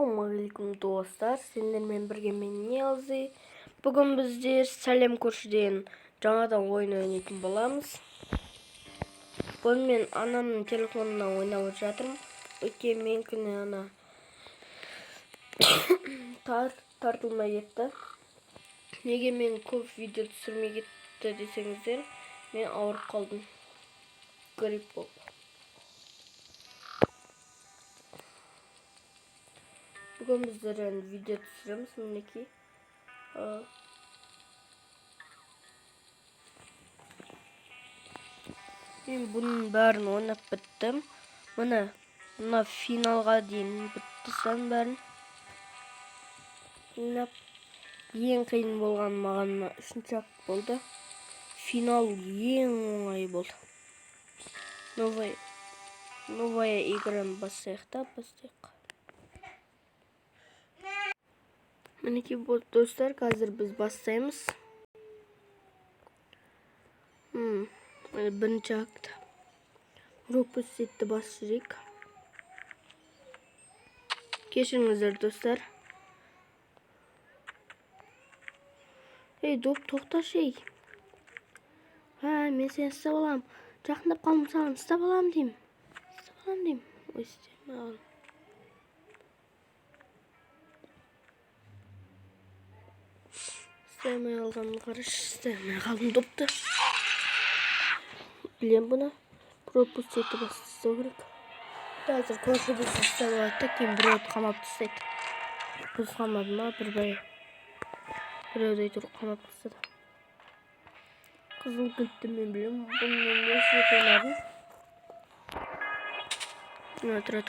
Ассалаумағалейкум достар, сендермен бірге мен Ниязы. Бүгін біздер сәлем көршіден жаңадан ойын ойнайтын боламыз. Бұл мен анамның телефонына ойнап жатырмын. Өйткені менікіне ана тартылмай кетті. Неге мен көп видео түсірмей кетті десеңіздер, мен ауырып қалдым. Грипп болып. Бүгін біздер видео түсіреміз, мінекей. Мен бұның бәрін ойнап біттім. Мына финалға дейін бітті сан бәрін. Ең қиын болған маған 3-ші акт болды. Финал ең оңай болды. Новая игра бастайық. Мінекей болды достар, қазір біз бастаймыз. Бірінші акт. Пропуститті бас жүрек. Кешіріңіздер достар. Ей, доп, тоқташы ей. Мен сені ұстап алам. Жақындап қалдым саған, ұстап алам дейм. Ой, істемей алам. Істемей алғанын қараш, істемей қалдым допты. Білем бұны. Пропуститті бастау керек. Қазір көрші біз ұстап алады, кейін біреуді қамап тастайды. Біз қамады ма, біреуді айтыр қамап тастады. Қызыл кілтті мен білем. Бұны мен өшіріп ойнадым. Тұр.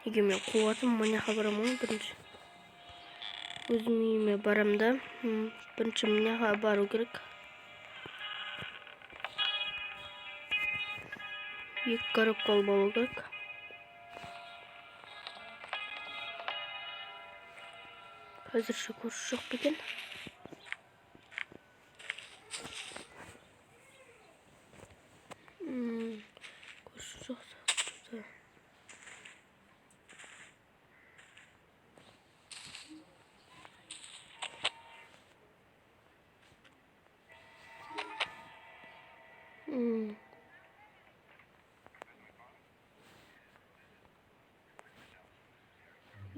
Неге мен қуатым маняға барамын бірінші. Өзім үйіме барамда. Бірінші маняға бару керек. Екі коробка алып алу керек. Қазірше көрші жоқ бекен. Көрші жоқ.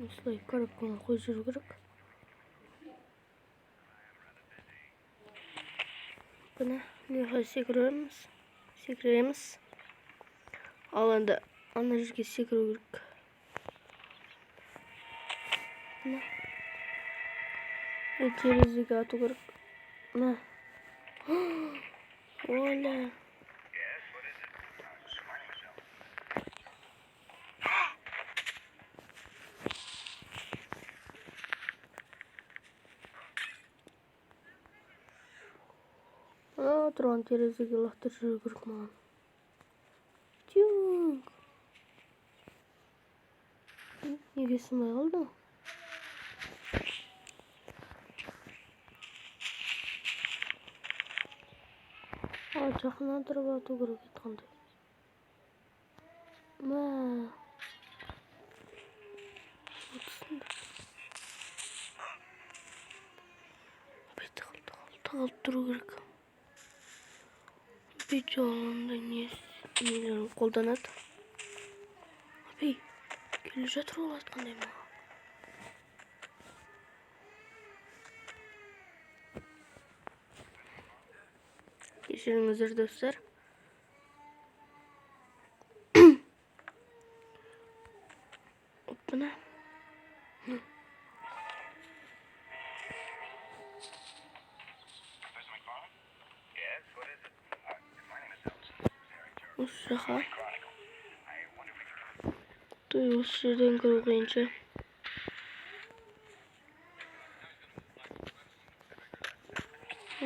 Осылай коробканы қойып жүру керек. Бұны неға секіреміз. Ал енді ана жерге секіру керек. Терезеге ату керек. Оля. Тұрған терезеге лақтыр жүру керек маған. Неге сымай қалды? Жақынан тұрып ату керек етқандай. Қалып тұру керек. Видео алғанда нелерін қолданады. Келе жатыр ол атқандай ма? Кешіріңіздер достар. Бұна. Осы жаққа. Осы жерден көру қиынша.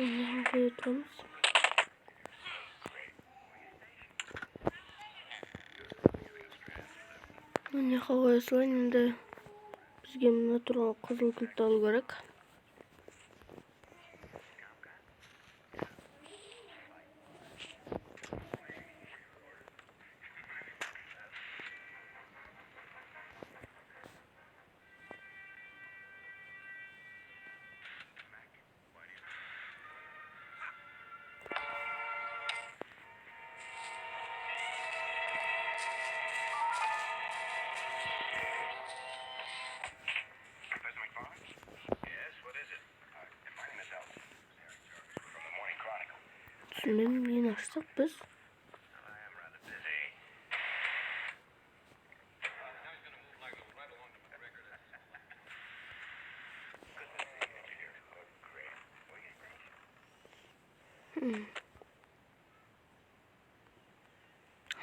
Оны қоя тұрамыз. Міне қоя салайын, енді бізге мына тұрған қызыл кілтті алу керек. Bilmem yine açtık biz.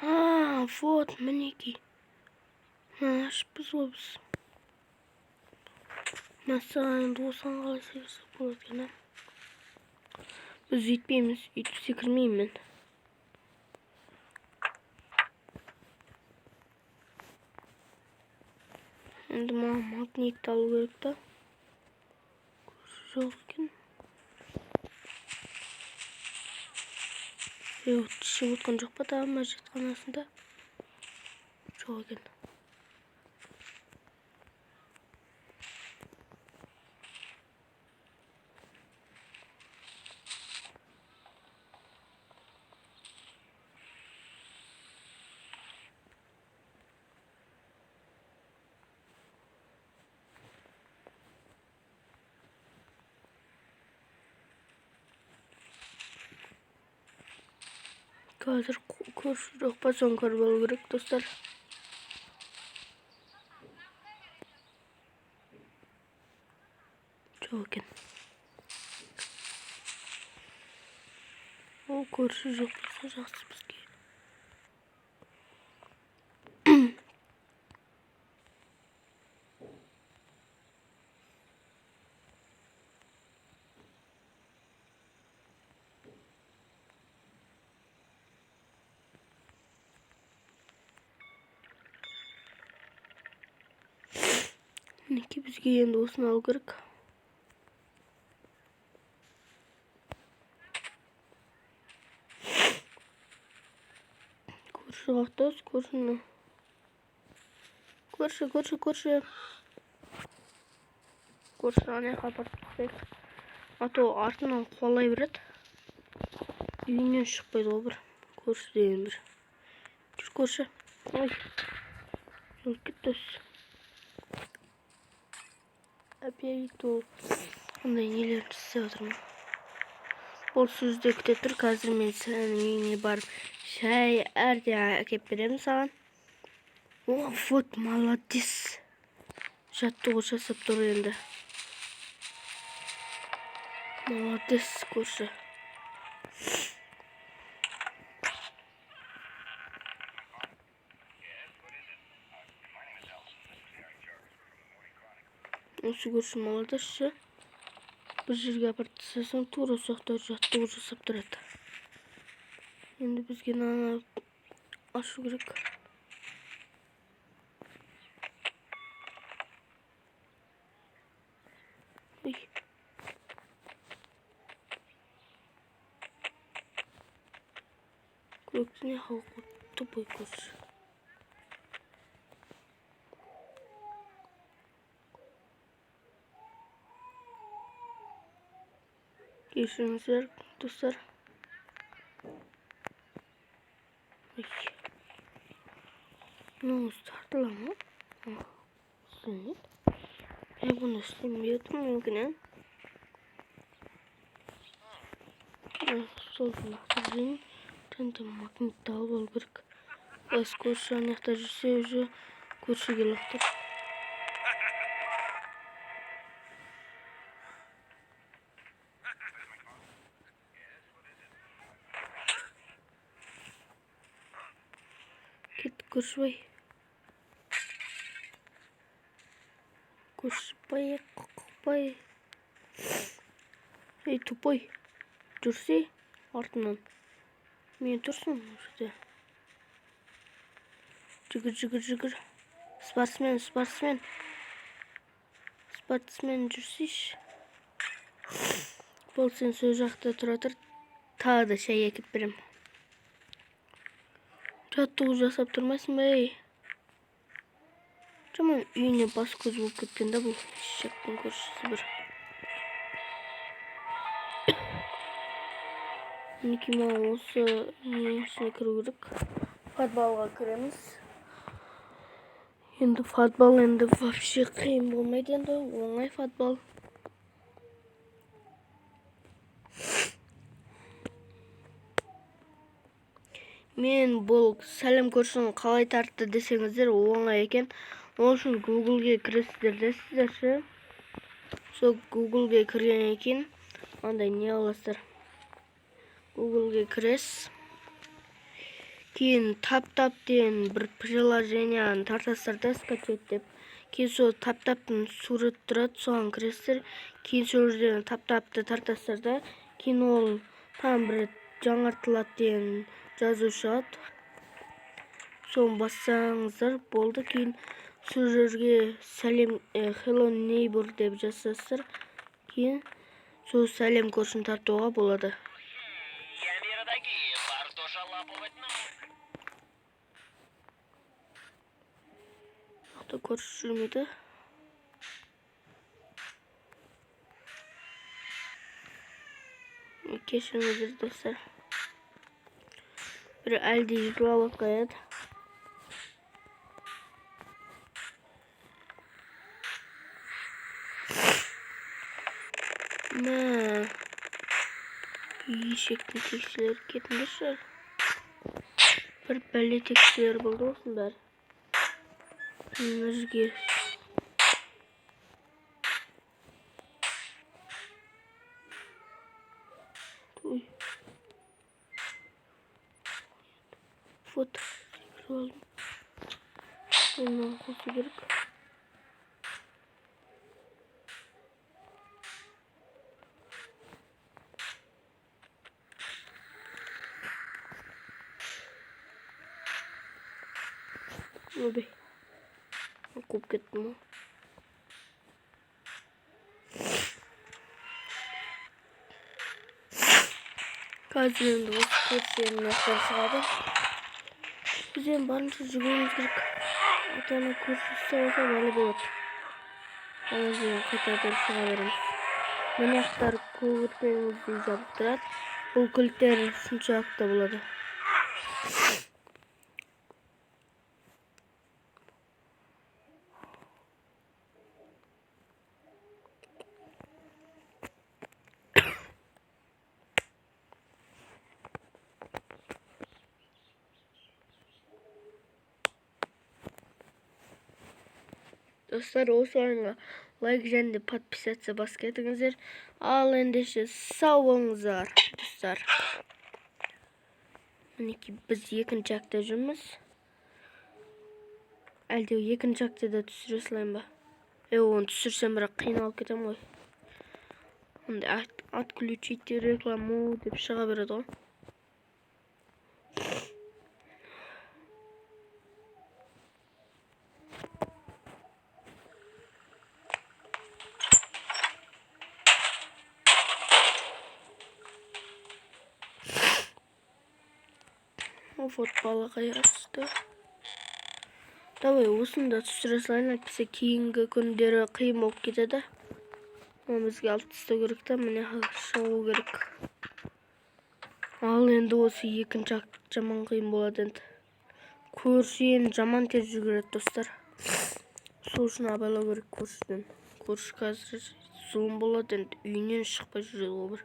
Ha, вот, miniki. Ha, biz o biz. Mesela 90 kalsayız bu gene. Biz yetmeyimiz, sekirmeyim ben. Şimdi magnet alı gerek de. Kurşulken. Yok, dişi utkan çok bata macet kanasında. Çoğun. Hazır kurşu yok basan karbalı gerek dostlar. Çoğun. O kurşu yok basan жақсы bizge. Neki bizge endi osunu al gerek. Kurşu vaktos kurşunu. Kurşu. Kurşunu kapattık. Ато артынан қуалай береді. Үйінен шықпайды ғой бір. Көрші деген бір. Жүр көрші. Ой. Жол кетті осы. Опять ол ондай нелерді істеп отырмын. Ол сөзді күте тұр. Қазір мен сенің үйіне барып шай әрде әкеп беремін саған. О, вот молодец. Жаттығу жасап тұр енді. Молодец көрші. Осы көрші молодецші. Bir жерге апарып тастасаң тура соқтар жаттығу жасап тұрады. Енді бізге наны ашу керек. Ой. Көктіне хауқы тупой көрші. Кешіріңіздер достар. Nomus tartıla mı? Sınıf. Bunu istemiyordum mümkün. Sol tarafın tanıtım magnet dal olgurik. Az kurşu anahtar жүрсе kurşu gelektir. Git kurşu. Кошпай. Ей, тупой. Жүрсе, артынан. Мен тұрсын жүрсе. Жүгір. Спортсмен. Спортсмен жүрсеш. Бол сен сөз жақта тұра тұр. Тағы да шай әкеп берем. Жаттығу жасап тұрмайсың ба, ей? Жаман үйіне бас көз болып кеткенде бұл шектің көршісі бір. Мінекей маған осы ішіне кіру керек. Футболға кіреміз. Енді футбол енді вообще қиын болмайды енді. Оңай футбол. мен бұл сәлем көршінің қалай тартты десеңіздер, оңай екен. Ол үшін Google-ге кіресіздер десіздерші. Сол Google-ге кіргеннен кейін андай не аласыздар. Google-ге кіресіз. Кейін тап-тап деген бір приложенияны тартасыздар да, скачать деп. Кейін сол тап-таптың суреті тұрады, соған кіресіздер. Кейін сол жерден тап-тапты тартасыздар да, кейін ол там бір жаңартылады деген жазу шығады. Соны бассаңыздар болды. Кейін сол жерге сәлем hello neighbor деп жазасыздар. Кейін сол сәлем көршіні тартуға болады. Ата көрші жүрмейді. Кешіріңіздер достар. Bir әлде жүріп қояды. Мә, ешектің текшілері кетіңдер шығар. Bir бәле текшілері болды осының бәрі. Жүгер. Фото секіріп алдым. Оны қосу керек. Обей. Қуып кеттім ғой. Қазір енді осы көршінің ақтар шығады. Біз енді барынша жүгіруіміз керек. Ата-ана көршісі болса бәле болады. Қазір қайтадан шыға береміз. Міне ақтар көліктерімізді жабып тұрады. Бұл көліктер шыншалықты болады. Достар, осы ойынға лайк және подписаться басып кетіңіздер. Ал ендеше сау болыңыздар, достар. Мінекей біз екінші акта жүрміз. Әлде екінші актада түсіре салайын ба? Оны түсірсем бірақ қиналып кетем ғой. Онда отключить рекламу деп шыға береді ғой. Вот балаға ярысты. Давай осында түсіре салайын, әйтпесе кейінгі күндері қиын болып кетеді. Бізге алып тастау керек та, міне шығу керек. Ал енді осы екінші акт жаман қиын болады енді. Көрші енді жаман тез жүгіреді достар. Сол үшін абайлау керек көршіден. Көрші қазір зұлым болады енді, үйінен шықпай жүреді ғой бір.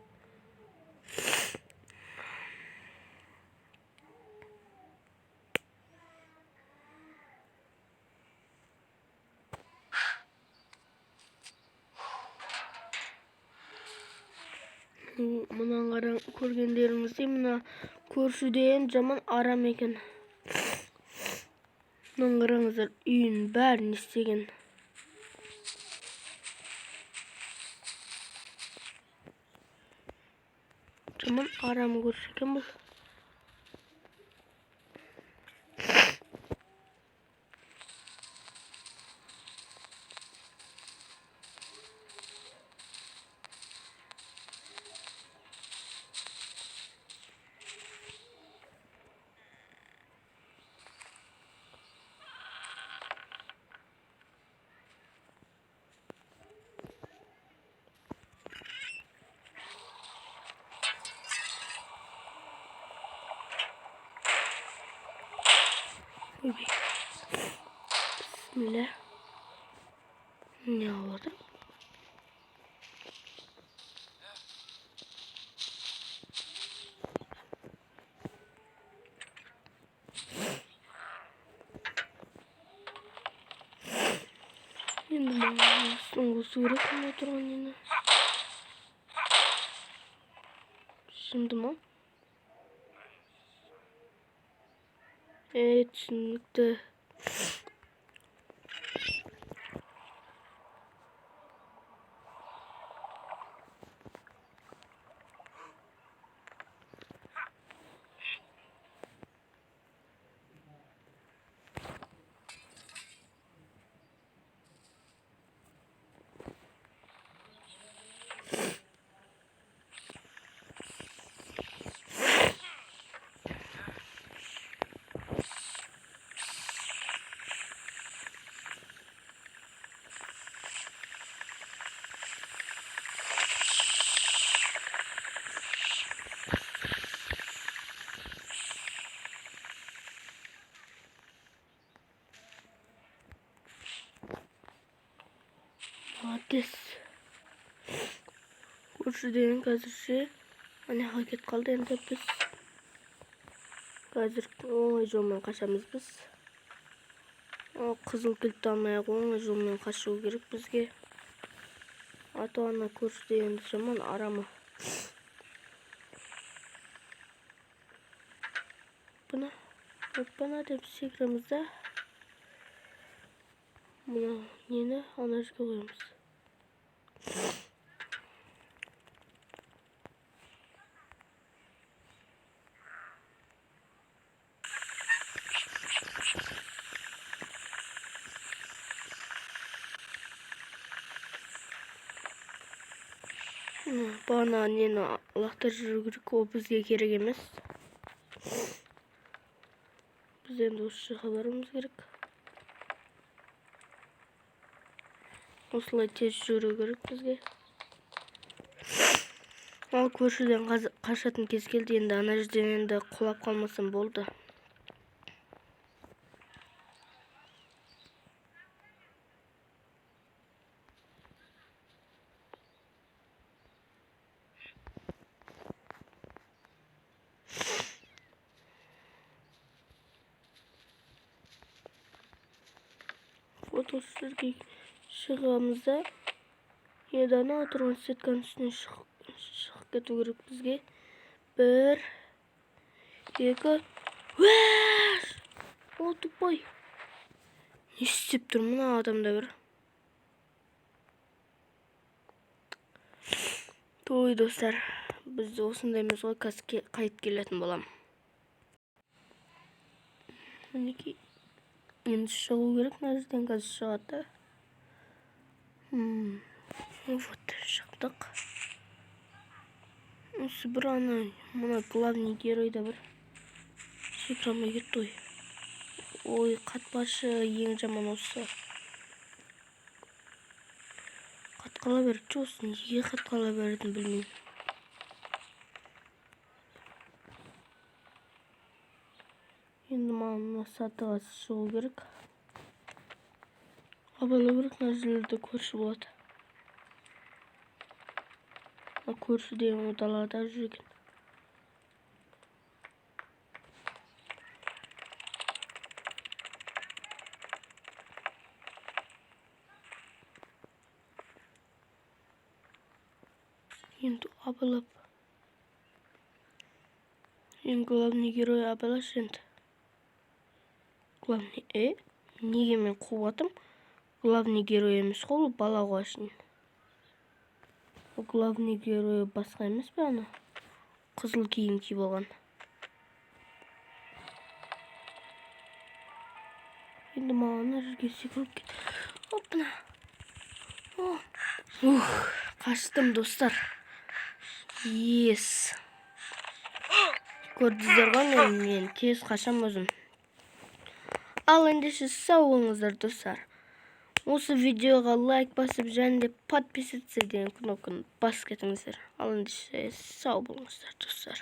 Мұнан қараң көргендеріңізде мына көршіден жаман арам екен. Мұнан қараңыздар, үйін бәрін істеген. Жаман арам көрші екен бұл. Bismillah. Ne oldu? Şimdi olsa gerek mi oturgan yine? Şimdi mi? Evet, şimdi. Ades. Kurşudan қазір hani hareket kaldı endi biz қазір оңай жолмен қашамыз біз. Қызыл кілтті алмай-ақ оңай жолмен қашу керек бізге. Ата-ана көрші дегенді жаман арамы. Бұна деп секіреміз да. Мұны нені ана жерге қоямыз. Bana neni lақтар жүру керек, ол бізге керек емес. Біз енді осы жаққа баруымыз керек. Осылай тез жүру керек бізге. Ал көршіден қашатын кез келді, енді ана жерден енді құлап қалмасам болды. Фотосүрге шығамыз да, енді ана отырған сетканың үстіне шығып кету керек бізге. 1, 2, уәш! О, тупой. Не істеп тұр мына адамда бір? Той достар, біз осындаймыз ғой, қазір қайт келетін болам. Мінекей. Енді шығу керек, мына жерден қазір шығады. Вот, шықтық. Осы бір ана, мұна главный герой да бір секірамай кетті ой. Ой, қатпашы ең жаман осы. Қатқала берді жосын, неге қатқала бердім білмеймін. Енді маған сатыға шығу керек. Абайлау керек, мына жерлерде көрші болады. Көрші деген далада жүрген. Енді абайлап. Ең главный герой абайлаш енді. Главный, неге мен қуатым? Главный герой емес қол, бала қуашын. Главный герой басқа емес пе ана? Қызыл киім киіп алған. Енді маған жерге секіріп кет. Опна. Қаштым достар. Ес. Көрдіңіздер ғой, мен тез қашам өзім. Ал ендеше сау болыңыздар достар. Осы видеоға лайк басып, және де подписаться деген кнопканы басып кетіңіздер. Ал ендеше сау болыңыздар достар.